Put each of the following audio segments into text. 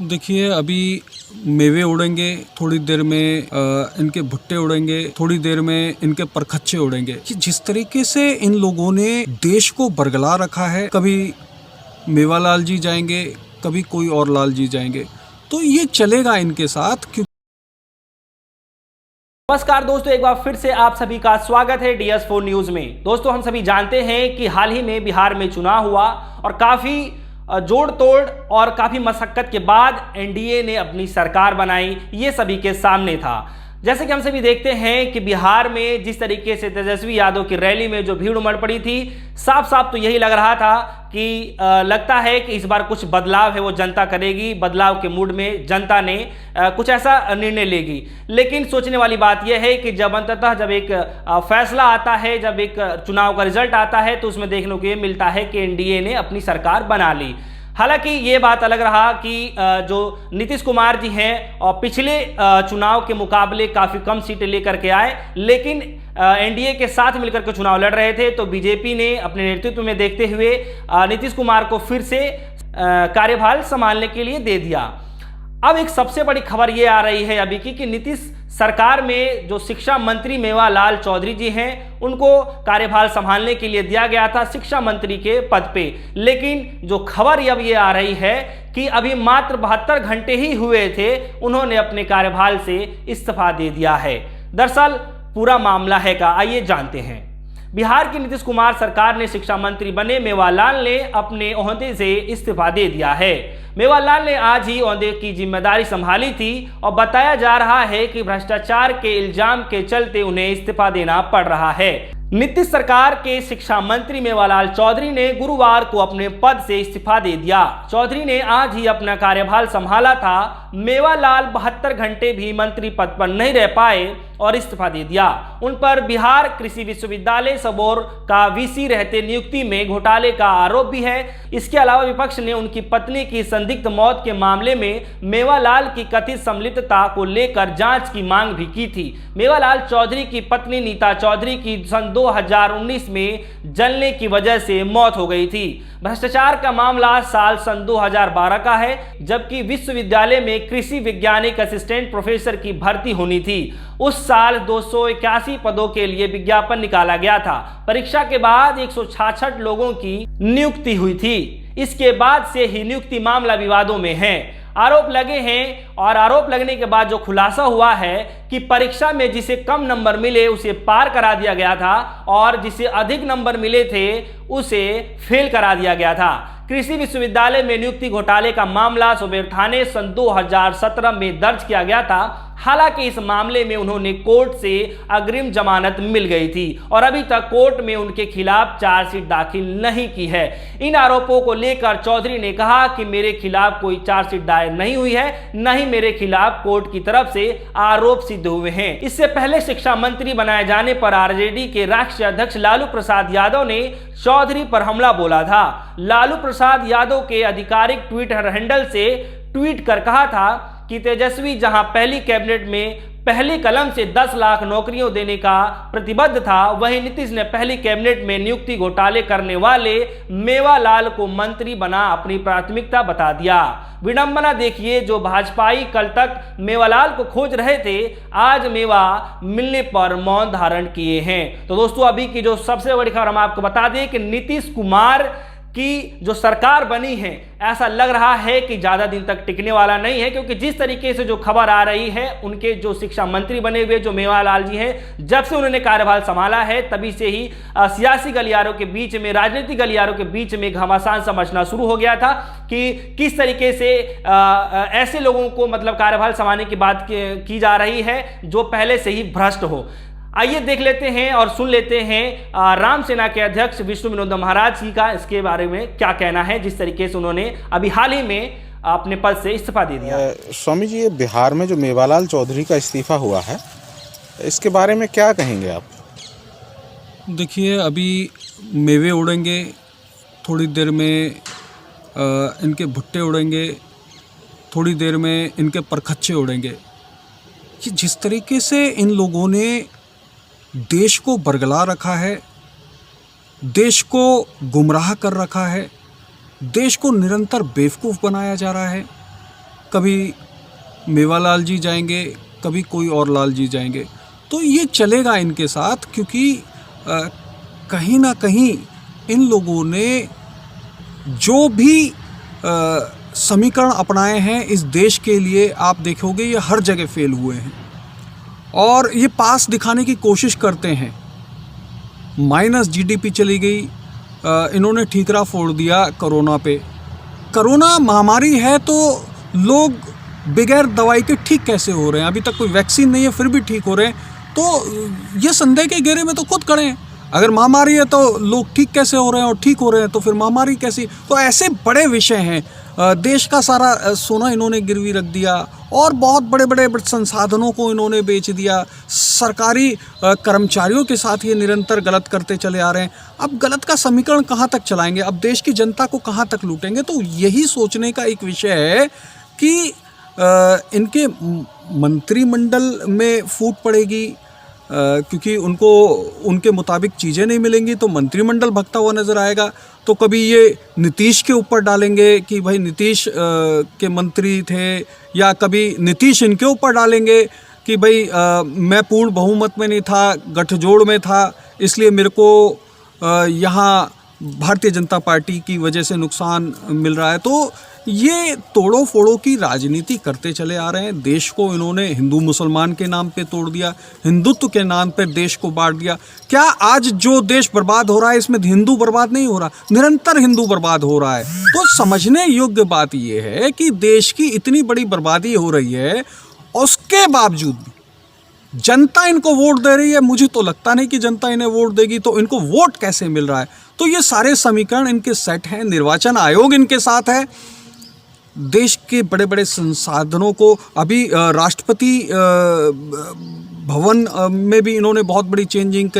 देखिए, अभी मेवे उड़ेंगे, थोड़ी देर में इनके भुट्टे उड़ेंगे, थोड़ी देर में इनके परखच्चे उड़ेंगे कि जिस तरीके से इन लोगों ने देश को बरगला रखा है। कभी मेवालाल जी जाएंगे, कभी कोई और लाल जी जाएंगे, तो ये चलेगा इनके साथ। नमस्कार दोस्तों, एक बार फिर से आप सभी का स्वागत है DS4 न्यूज में। दोस्तों, हम सभी जानते हैं कि हाल ही में बिहार में चुनाव हुआ और काफी जोड़ तोड़ और काफी मशक्कत के बाद एनडीए ने अपनी सरकार बनाई, ये सभी के सामने था। जैसे कि हम सभी देखते हैं कि बिहार में जिस तरीके से तेजस्वी यादव की रैली में जो भीड़ उमड़ पड़ी थी, साफ साफ तो यही लग रहा था कि लगता है कि इस बार कुछ बदलाव है वो जनता करेगी, बदलाव के मूड में जनता ने कुछ ऐसा निर्णय लेगी। लेकिन सोचने वाली बात यह है कि जब अंततः जब एक फैसला आता है, जब एक चुनाव का रिजल्ट आता है, तो उसमें देखने को ये मिलता है कि एनडीए ने अपनी सरकार बना ली। हालांकि ये बात अलग रहा कि जो नीतीश कुमार जी हैं और पिछले चुनाव के मुकाबले काफ़ी कम सीटें लेकर के आए, लेकिन एनडीए के साथ मिलकर के चुनाव लड़ रहे थे, तो बीजेपी ने अपने नेतृत्व में देखते हुए नीतीश कुमार को फिर से कार्यभार संभालने के लिए दे दिया। अब एक सबसे बड़ी खबर ये आ रही है अभी की कि नीतीश सरकार में जो शिक्षा मंत्री मेवालाल चौधरी जी हैं, उनको कार्यभार संभालने के लिए दिया गया था शिक्षा मंत्री के पद पे। लेकिन जो खबर अब ये आ रही है कि अभी मात्र 72 घंटे ही हुए थे, उन्होंने अपने कार्यभार से इस्तीफा दे दिया है। दरअसल पूरा मामला है क्या, आइए जानते हैं। बिहार की नीतीश कुमार सरकार ने शिक्षा मंत्री बने मेवालाल ने अपने ओहदे से इस्तीफा दे दिया है। मेवालाल ने आज ही ओहदे की जिम्मेदारी संभाली थी और बताया जा रहा है कि भ्रष्टाचार के इल्जाम के चलते उन्हें इस्तीफा देना पड़ रहा है। नीतीश सरकार के शिक्षा मंत्री मेवालाल चौधरी ने गुरुवार को अपने पद से इस्तीफा दे दिया। चौधरी ने आज ही अपना कार्यभार संभाला था। मेवालाल 72 घंटे भी मंत्री पद पर नहीं रह पाए और इस्तीफा दे दिया। उन पर बिहार कृषि विश्वविद्यालय सबौर का वीसी रहते नियुक्ति में घोटाले का आरोप भी है। इसके अलावा विपक्ष ने उनकी पत्नी की संदिग्ध मौत के मामले में मेवालाल की कथित संलिप्तता को लेकर जांच की मांग भी की थी। मेवालाल चौधरी की पत्नी नीता चौधरी की सन 2019 में जलने की वजह से मौत हो गई थी। भ्रष्टाचार का मामला साल सन 2012 का है, जबकि विश्वविद्यालय में कृषि वैज्ञानिक असिस्टेंट प्रोफेसर की भर्ती होनी थी। उस साल 281 पदों के लिए विज्ञापन निकाला गया था। परीक्षा के बाद 166 लोगों की नियुक्ति हुई थी। इसके बाद से ही नियुक्ति मामला विवादों में है। आरोप लगे हैं और आरोप लगने के बाद जो खुलासा हुआ है कि परीक्षा में जिसे कम नंबर मिले उसे पार करा दिया गया था और जिसे अधिक नंबर मिले थे उसे फेल करा दिया गया था। कृषि विश्वविद्यालय में नियुक्ति घोटाले का मामला सुबेर थाने सन 2017 में दर्ज किया गया था। हालांकि इस मामले में उन्होंने कोर्ट से अग्रिम जमानत मिल गई थी और अभी तक कोर्ट में उनके खिलाफ चार्जशीट दाखिल नहीं की है। इन आरोपों को लेकर चौधरी ने कहा कि मेरे खिलाफ कोई चार्जशीट दायर नहीं हुई है, न ही मेरे खिलाफ कोर्ट की तरफ से आरोप सिद्ध हुए हैं। इससे पहले शिक्षा मंत्री बनाए जाने पर आरजेडी के राष्ट्रीय अध्यक्ष लालू प्रसाद यादव ने चौधरी पर हमला बोला था। लालू प्रसाद यादव के आधिकारिक ट्विटर हैंडल से ट्वीट कर कहा था कि तेजस्वी जहां पहली कैबिनेट में पहली कलम से 10 लाख नौकरियों देने का प्रतिबद्ध था, वहीं नीतीश ने पहली कैबिनेट में नियुक्ति घोटाले करने वाले मेवालाल को मंत्री बना अपनी प्राथमिकता बता दिया। विडंबना देखिए, जो भाजपाई कल तक मेवालाल को खोज रहे थे, आज मेवा मिलने पर मौन धारण किए हैं। तो दोस्तों, अभी की जो सबसे बड़ी खबर हम आपको बता दें कि नीतीश कुमार की जो सरकार बनी है, ऐसा लग रहा है कि ज्यादा दिन तक टिकने वाला नहीं है, क्योंकि जिस तरीके से जो खबर आ रही है, उनके जो शिक्षा मंत्री बने हुए जो मेवालाल जी हैं, जब से उन्होंने कार्यभार संभाला है तभी से ही सियासी गलियारों के बीच में, राजनीतिक गलियारों के बीच में घमासान समझना शुरू हो गया था कि किस तरीके से ऐसे लोगों को मतलब कार्यभार संभालने की बात की जा रही है जो पहले से ही भ्रष्ट हो। आइए देख लेते हैं और सुन लेते हैं राम सेना के अध्यक्ष विष्णु विनोद महाराज जी का इसके बारे में क्या कहना है, जिस तरीके से उन्होंने अभी हाल ही में अपने पद से इस्तीफा दे दिया। स्वामी जी, ये बिहार में जो मेवालाल चौधरी का इस्तीफा हुआ है, इसके बारे में क्या कहेंगे आप? देखिए, अभी मेवे उड़ेंगे, थोड़ी देर में इनके भुट्टे उड़ेंगे, थोड़ी देर में इनके परखच्चे उड़ेंगे कि जिस तरीके से इन लोगों ने देश को बरगला रखा है, देश को गुमराह कर रखा है, देश को निरंतर बेवकूफ़ बनाया जा रहा है। कभी मेवालाल जी जाएंगे, कभी कोई और लाल जी जाएंगे। तो ये चलेगा इनके साथ, क्योंकि कहीं ना कहीं इन लोगों ने जो भी समीकरण अपनाए हैं इस देश के लिए, आप देखोगे ये हर जगह फेल हुए हैं और ये पास दिखाने की कोशिश करते हैं। माइनस जीडीपी चली गई, इन्होंने ठीकरा फोड़ दिया कोरोना पे। कोरोना महामारी है तो लोग बगैर दवाई के ठीक कैसे हो रहे हैं? अभी तक कोई वैक्सीन नहीं है फिर भी ठीक हो रहे हैं। तो ये संदेह के घेरे में तो खुद खड़े हैं। अगर महामारी है तो लोग ठीक कैसे हो रहे हैं, और ठीक हो रहे हैं तो फिर महामारी कैसी? तो ऐसे बड़े विषय हैं। देश का सारा सोना इन्होंने गिरवी रख दिया और बहुत बड़े बड़े संसाधनों को इन्होंने बेच दिया। सरकारी कर्मचारियों के साथ ये निरंतर गलत करते चले आ रहे हैं। अब गलत का समीकरण कहाँ तक चलाएंगे? अब देश की जनता को कहाँ तक लूटेंगे? तो यही सोचने का एक विषय है कि इनके मंत्रिमंडल में फूट पड़ेगी, क्योंकि उनको उनके मुताबिक चीज़ें नहीं मिलेंगी तो मंत्रिमंडल भगता हुआ नज़र आएगा। तो कभी ये नीतीश के ऊपर डालेंगे कि भाई नीतीश के मंत्री थे, या कभी नीतीश इनके ऊपर डालेंगे कि भाई मैं पूर्ण बहुमत में नहीं था, गठजोड़ में था, इसलिए मेरे को यहाँ भारतीय जनता पार्टी की वजह से नुकसान मिल रहा है। तो ये तोड़ो फोड़ो की राजनीति करते चले आ रहे हैं। देश को इन्होंने हिंदू मुसलमान के नाम पे तोड़ दिया, हिंदुत्व के नाम पे देश को बांट दिया। क्या आज जो देश बर्बाद हो रहा है इसमें हिंदू बर्बाद नहीं हो रहा, निरंतर हिंदू बर्बाद हो रहा है। तो समझने योग्य बात ये है कि देश की इतनी बड़ी बर्बादी हो रही है, उसके बावजूद भी जनता इनको वोट दे रही है। मुझे तो लगता नहीं कि जनता इन्हें वोट देगी, तो इनको वोट कैसे मिल रहा है? तो ये सारे समीकरण इनके सेट हैं। निर्वाचन आयोग इनके साथ है। देश के बड़े बड़े संसाधनों को अभी राष्ट्रपति भवन में भी इन्होंने बहुत बड़ी चेंजिंग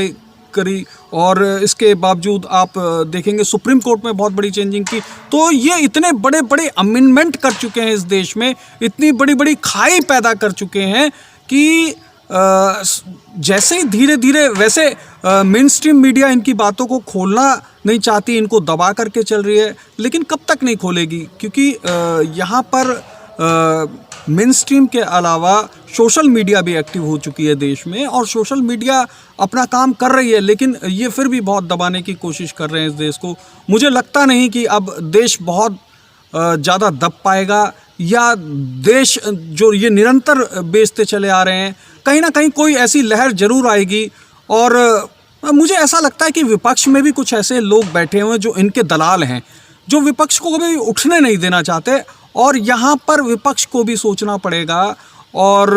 करी, और इसके बावजूद आप देखेंगे सुप्रीम कोर्ट में बहुत बड़ी चेंजिंग की। तो ये इतने बड़े बड़े अमेंडमेंट कर चुके हैं इस देश में, इतनी बड़ी बड़ी खाई पैदा कर चुके हैं कि जैसे ही धीरे धीरे, वैसे मेन स्ट्रीम मीडिया इनकी बातों को खोलना नहीं चाहती, इनको दबा करके चल रही है, लेकिन कब तक नहीं खोलेगी? क्योंकि यहाँ पर मेन स्ट्रीम के अलावा सोशल मीडिया भी एक्टिव हो चुकी है देश में, और सोशल मीडिया अपना काम कर रही है, लेकिन ये फिर भी बहुत दबाने की कोशिश कर रहे हैं इस देश को। मुझे लगता नहीं कि अब देश बहुत ज़्यादा दब पाएगा, या देश जो ये निरंतर बेचते चले आ रहे हैं, कहीं ना कहीं कोई ऐसी लहर जरूर आएगी। और मुझे ऐसा लगता है कि विपक्ष में भी कुछ ऐसे लोग बैठे हुए हैं जो इनके दलाल हैं, जो विपक्ष को कभी उठने नहीं देना चाहते, और यहाँ पर विपक्ष को भी सोचना पड़ेगा। और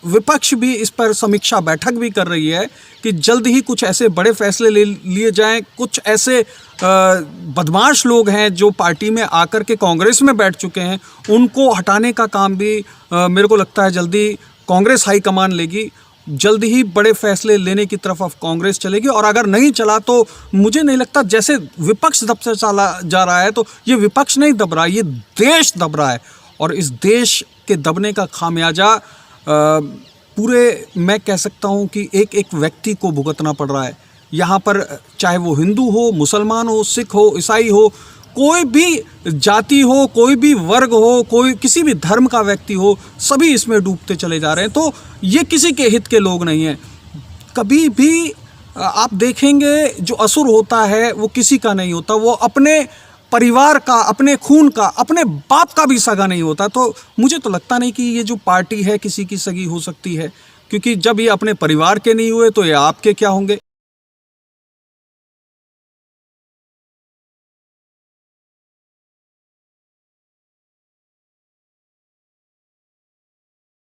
विपक्ष भी इस पर समीक्षा बैठक भी कर रही है कि जल्द ही कुछ ऐसे बड़े फैसले ले लिए जाएं। कुछ ऐसे बदमाश लोग हैं जो पार्टी में आकर के कांग्रेस में बैठ चुके हैं, उनको हटाने का काम भी मेरे को लगता है जल्दी कांग्रेस हाईकमान लेगी। जल्द ही बड़े फैसले लेने की तरफ अब कांग्रेस चलेगी, और अगर नहीं चला तो मुझे नहीं लगता, जैसे विपक्ष दबते चला जा रहा है, तो ये विपक्ष नहीं दब रहा है, ये देश दब रहा है। और इस देश के दबने का खामियाजा पूरे, मैं कह सकता हूँ कि एक एक व्यक्ति को भुगतना पड़ रहा है। यहाँ पर चाहे वो हिंदू हो, मुसलमान हो, सिख हो, ईसाई हो, कोई भी जाति हो, कोई भी वर्ग हो, कोई किसी भी धर्म का व्यक्ति हो, सभी इसमें डूबते चले जा रहे हैं। तो ये किसी के हित के लोग नहीं हैं। कभी भी आप देखेंगे जो असुर होता है वो किसी का नहीं होता, वो अपने परिवार का, अपने खून का, अपने बाप का भी सगा नहीं होता। तो मुझे तो लगता नहीं कि ये जो पार्टी है किसी की सगी हो सकती है, क्योंकि जब ये अपने परिवार के नहीं हुए तो ये आपके क्या होंगे।